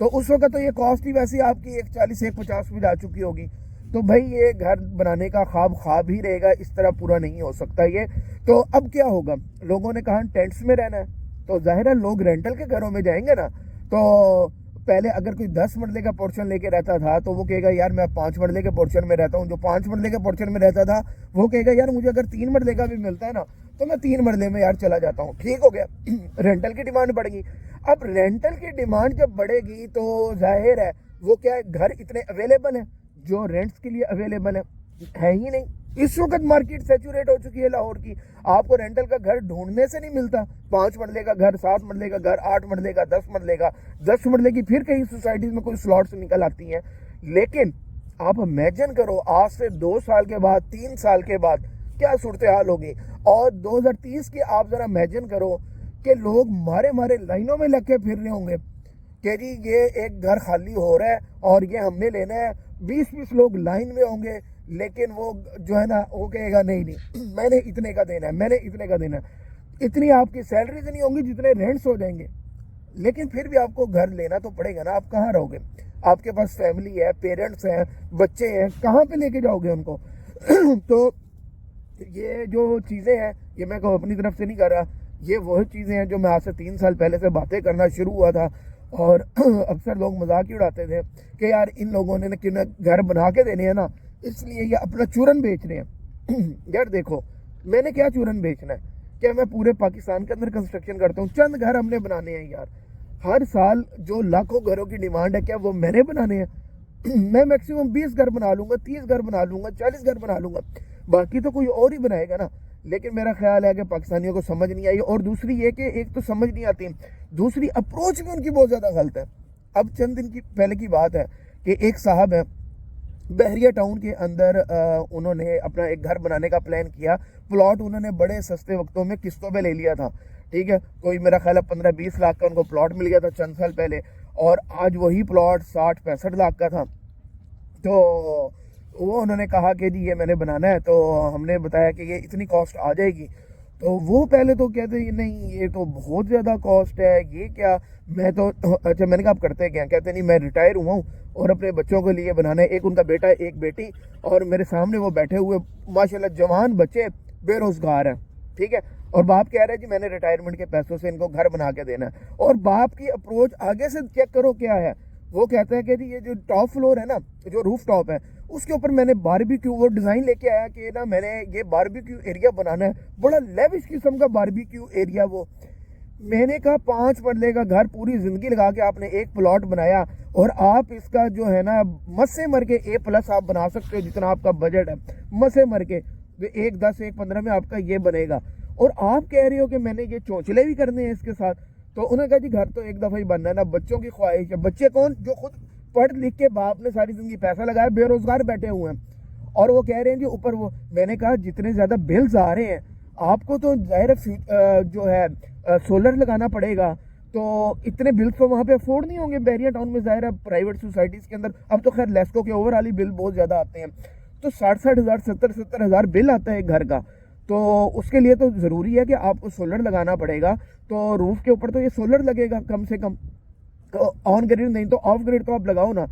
تو اس وقت تو یہ کاسٹ ہی ویسی آپ کی 140 150 میں جا چکی ہوگی. تو بھائی یہ گھر بنانے کا خواب ہی رہے گا, اس طرح پورا نہیں ہو سکتا یہ. تو اب کیا ہوگا, لوگوں نے کہا ٹینٹس میں رہنا ہے, تو ظاہر ہے لوگ رینٹل کے گھروں میں جائیں گے نا. تو پہلے اگر کوئی 10 مرلے کا پورشن لے کے رہتا تھا تو وہ کہے گا یار میں 5 مرلے کے پورشن میں رہتا ہوں. جو 5 مرلے کے پورشن میں رہتا تھا وہ کہے گا یار مجھے اگر 3 مرلے کا بھی ملتا ہے نا تو میں 3 مرلے میں یار چلا جاتا ہوں. ٹھیک ہو گیا, رینٹل کی ڈیمانڈ بڑھ گئی. اب رینٹل کی ڈیمانڈ جب بڑھے گی تو ظاہر ہے وہ کیا ہے, گھر اتنے اویلیبل ہیں جو رینٹس کے لیے اویلیبل ہے ہی نہیں. اس وقت مارکیٹ سیچوریٹ ہو چکی ہے لاہور کی. آپ کو رینٹل کا گھر ڈھونڈنے سے نہیں ملتا. 5 مرلے کا گھر, 7 مرلے کا گھر, 8 مرلے کا, 10 مرلے کا, 10 مرلے کی پھر کئی سوسائٹیز میں کوئی سلاٹس نکل آتی ہیں. لیکن آپ امیجن کرو آج سے 2 سال کے بعد, 3 سال کے بعد کیا صورتحال ہوگی. اور 2030 کی آپ ذرا امیجن کرو کہ لوگ مارے لائنوں میں لگ کے پھر رہے ہوں گے کہ جی یہ ایک گھر خالی ہو رہا ہے اور یہ ہم نے لینا ہے. 20 لوگ لائن میں ہوں گے, لیکن وہ جو ہے نا وہ کہے گا نہیں میں نے اتنے کا دینا ہے, میں نے اتنے کا دینا ہے. اتنی آپ کی سیلریز نہیں ہوں گی جتنے رینٹس ہو جائیں گے. لیکن پھر بھی آپ کو گھر لینا تو پڑے گا نا. آپ کہاں رہو گے؟ آپ کے پاس فیملی ہے, پیرنٹس ہیں, بچے ہیں, کہاں پہ لے کے جاؤ گے ان کو؟ تو یہ جو چیزیں ہیں یہ میں کو اپنی طرف سے نہیں کر رہا, یہ وہی چیزیں ہیں جو میں آج سے 3 سال پہلے سے باتیں کرنا شروع ہوا تھا. اور اکثر لوگ مذاق ہی اڑاتے تھے کہ یار ان لوگوں نے گھر بنا کے دینے ہیں نا, اس لیے یہ اپنا چورن بیچ رہے ہیں. یار دیکھو میں نے کیا چورن بیچنا ہے؟ کیا میں پورے پاکستان کے اندر کنسٹرکشن کرتا ہوں؟ چند گھر ہم نے بنانے ہیں یار. ہر سال جو لاکھوں گھروں کی ڈیمانڈ ہے کیا وہ میں نے بنانے ہیں؟ میں میکسیمم 20 گھر بنا لوں گا, 30 گھر بنا لوں گا, 40 گھر بنا لوں گا, باقی تو کوئی اور ہی بنائے گا نا. لیکن میرا خیال ہے کہ پاکستانیوں کو سمجھ نہیں آئی. اور دوسری یہ کہ ایک تو سمجھ نہیں آتی, دوسری اپروچ بھی ان کی بہت زیادہ غلط ہے. اب چند دن کی پہلے کی بات ہے کہ ایک صاحب ہے بحریہ ٹاؤن کے اندر, انہوں نے اپنا ایک گھر بنانے کا پلان کیا. پلاٹ انہوں نے بڑے سستے وقتوں میں قسطوں پہ لے لیا تھا. ٹھیک ہے, کوئی میرا خیال ہے 15-20 لاکھ کا ان کو پلاٹ مل گیا تھا چند سال پہلے, اور آج وہی پلاٹ 60-65 لاکھ کا تھا. تو وہ انہوں نے کہا کہ جی یہ میں نے بنانا ہے. تو ہم نے بتایا کہ یہ اتنی کاسٹ آ جائے گی. تو وہ پہلے تو کہتے ہیں نہیں یہ تو بہت زیادہ کاسٹ ہے, یہ کیا. میں تو اچھا میں نے کہا آپ کرتے کیا؟ کہتے نہیں میں ریٹائر ہوا ہوں اور اپنے بچوں کے لیے بنانا ہے. ایک ان کا بیٹا ہے, ایک بیٹی, اور میرے سامنے وہ بیٹھے ہوئے ماشاءاللہ جوان بچے بے روزگار ہیں. ٹھیک ہے, اور باپ کہہ رہا ہے جی میں نے ریٹائرمنٹ کے پیسوں سے ان کو گھر بنا کے دینا ہے. اور باپ کی اپروچ آگے سے چیک کرو کیا ہے. وہ کہتا ہے کہ جی یہ جو ٹاپ فلور ہے نا, جو روف ٹاپ ہے, اس کے اوپر میں نے باربیکیو, وہ ڈیزائن لے کے آیا کہ نا میں نے یہ باربیکیو ایریا بنانا ہے, بڑا لیوش قسم کا باربیکیو ایریا. وہ میں نے کہا 5 مرلے کا گھر پوری زندگی لگا کے آپ نے ایک پلاٹ بنایا, اور آپ اس کا جو ہے نا مسے مر کے A+ آپ بنا سکتے ہو جتنا آپ کا بجٹ ہے, مسے مر کے 1-10 1-15 میں آپ کا یہ بنے گا. اور آپ کہہ رہے ہو کہ میں نے یہ چونچلے بھی کرنے ہیں اس کے ساتھ. تو انہوں نے کہا جی گھر تو ایک دفعہ ہی بننا ہے نا, بچوں کی خواہش ہے. بچے کون؟ جو خود پڑھ لکھ کے باپ نے ساری زندگی پیسہ لگایا, بے روزگار بیٹھے ہوئے ہیں, اور وہ کہہ رہے ہیں جی اوپر وہ. میں نے کہا جتنے زیادہ بلز آ رہے ہیں آپ کو تو ظاہر جو ہے سولر لگانا پڑے گا. تو اتنے بلز تو وہاں پہ افورڈ نہیں ہوں گے بحریہ ٹاؤن میں. ظاہر ہے پرائیویٹ سوسائٹیز کے اندر اب تو خیر لیسکو کے اوور آلی بل بہت زیادہ آتے ہیں, تو 60-60 ہزار 70-70 ہزار بل آتا ہے ایک گھر کا. تو اس کے لیے تو ضروری ہے کہ آپ کو سولر لگانا پڑے گا. تو روف کے اوپر تو یہ سولر لگے گا کم سے کم, آن گریڈ نہیں تو آف گریڈ تو آپ لگاؤ نا.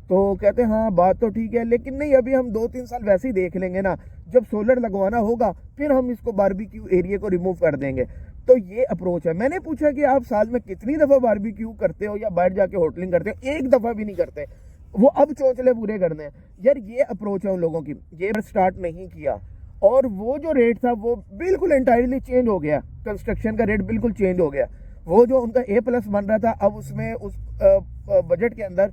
تو کہتے ہیں ہاں بات تو ٹھیک ہے, لیکن نہیں ابھی ہم 2-3 سال ویسے ہی دیکھ لیں گے نا, جب سولر لگوانا ہوگا پھر ہم اس کو باربیکیو ایریا کو ریموو کر دیں گے. تو یہ اپروچ ہے. میں نے پوچھا کہ آپ سال میں کتنی دفعہ باربیکیو کرتے ہو یا باہر جا کے ہوٹلنگ کرتے ہو؟ ایک دفعہ بھی نہیں کرتے. وہ اب چونچلے پورے کرنے ہیں. یار یہ اپروچ ہے ان لوگوں کی, یہ سٹارٹ نہیں کیا. اور وہ جو ریٹ تھا وہ بالکل انٹائرلی چینج ہو گیا, کنسٹرکشن کا ریٹ بالکل چینج ہو گیا. وہ جو ان کا A+ بن رہا تھا اب اس میں اس بجٹ کے اندر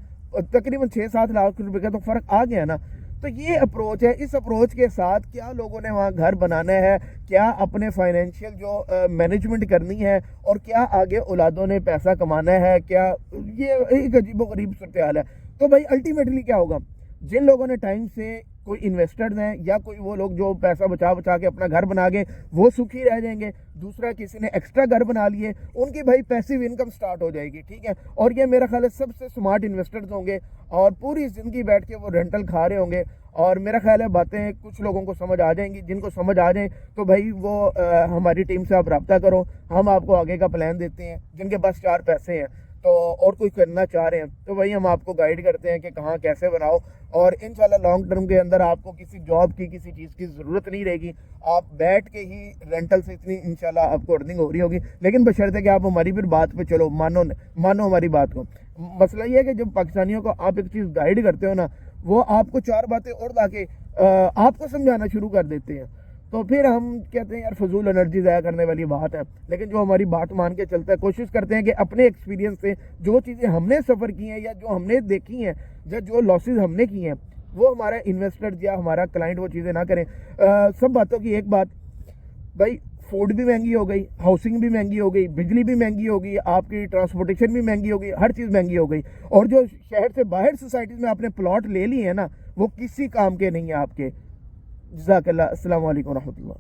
تقریباً 6-7 لاکھ روپے کا تو فرق آ گیا نا. تو یہ اپروچ ہے. اس اپروچ کے ساتھ کیا لوگوں نے وہاں گھر بنانا ہے, کیا اپنے فائنینشیل جو مینجمنٹ کرنی ہے, اور کیا آگے اولادوں نے پیسہ کمانا ہے, کیا یہ ایک عجیب و غریب صورتحال ہے. تو بھائی الٹیمیٹلی کیا ہوگا, جن لوگوں نے ٹائم سے کوئی انویسٹرز ہیں یا کوئی وہ لوگ جو پیسہ بچا کے اپنا گھر بنا گئے وہ سکھی رہ جائیں گے. دوسرا کسی نے ایکسٹرا گھر بنا لیے, ان کی بھائی پیسیو انکم سٹارٹ ہو جائے گی. ٹھیک ہے, اور یہ میرا خیال ہے سب سے سمارٹ انویسٹرز ہوں گے, اور پوری زندگی بیٹھ کے وہ رینٹل کھا رہے ہوں گے. اور میرا خیال ہے باتیں کچھ لوگوں کو سمجھ آ جائیں گی. جن کو سمجھ آ جائیں تو بھائی وہ ہماری ٹیم سے آپ رابطہ کرو, ہم آپ کو آگے کا پلان دیتے ہیں. جن کے پاس 4 پیسے ہیں تو اور کوئی کرنا چاہ رہے ہیں تو وہی ہم آپ کو گائیڈ کرتے ہیں کہ کہاں کیسے بناؤ. اور انشاءاللہ لانگ ٹرم کے اندر آپ کو کسی جاب کی کسی چیز کی ضرورت نہیں رہے گی. آپ بیٹھ کے ہی رینٹل سے اتنی انشاءاللہ آپ کو ارننگ ہو رہی ہوگی, لیکن بشرطے کہ آپ ہماری پھر بات پہ چلو, مانو ہماری بات کو. مسئلہ یہ ہے کہ جب پاکستانیوں کو آپ ایک چیز گائیڈ کرتے ہو نا, وہ آپ کو 4 باتیں اور لا کے آپ کو سمجھانا شروع کر دیتے ہیں, تو پھر ہم کہتے ہیں یار فضول انرجی ضائع کرنے والی بات ہے. لیکن جو ہماری بات مان کے چلتا ہے, کوشش کرتے ہیں کہ اپنے ایکسپیرینس سے جو چیزیں ہم نے سفر کی ہیں یا جو ہم نے دیکھی ہیں یا جو لاسز ہم نے کی ہیں, وہ ہمارا انویسٹر یا ہمارا کلائنٹ وہ چیزیں نہ کریں. سب باتوں کی ایک بات بھائی, فوڈ بھی مہنگی ہو گئی, ہاؤسنگ بھی مہنگی ہو گئی, بجلی بھی مہنگی ہو گئی, آپ کی ٹرانسپورٹیشن بھی مہنگی ہو گئی, ہر چیز مہنگی ہو گئی. اور جو شہر سے باہر سوسائٹیز میں آپ نے پلاٹ لے لی ہے نا, وہ کسی کام کے نہیں ہیں آپ کے. جزاک اللہ. السلام علیکم ورحمۃ اللہ.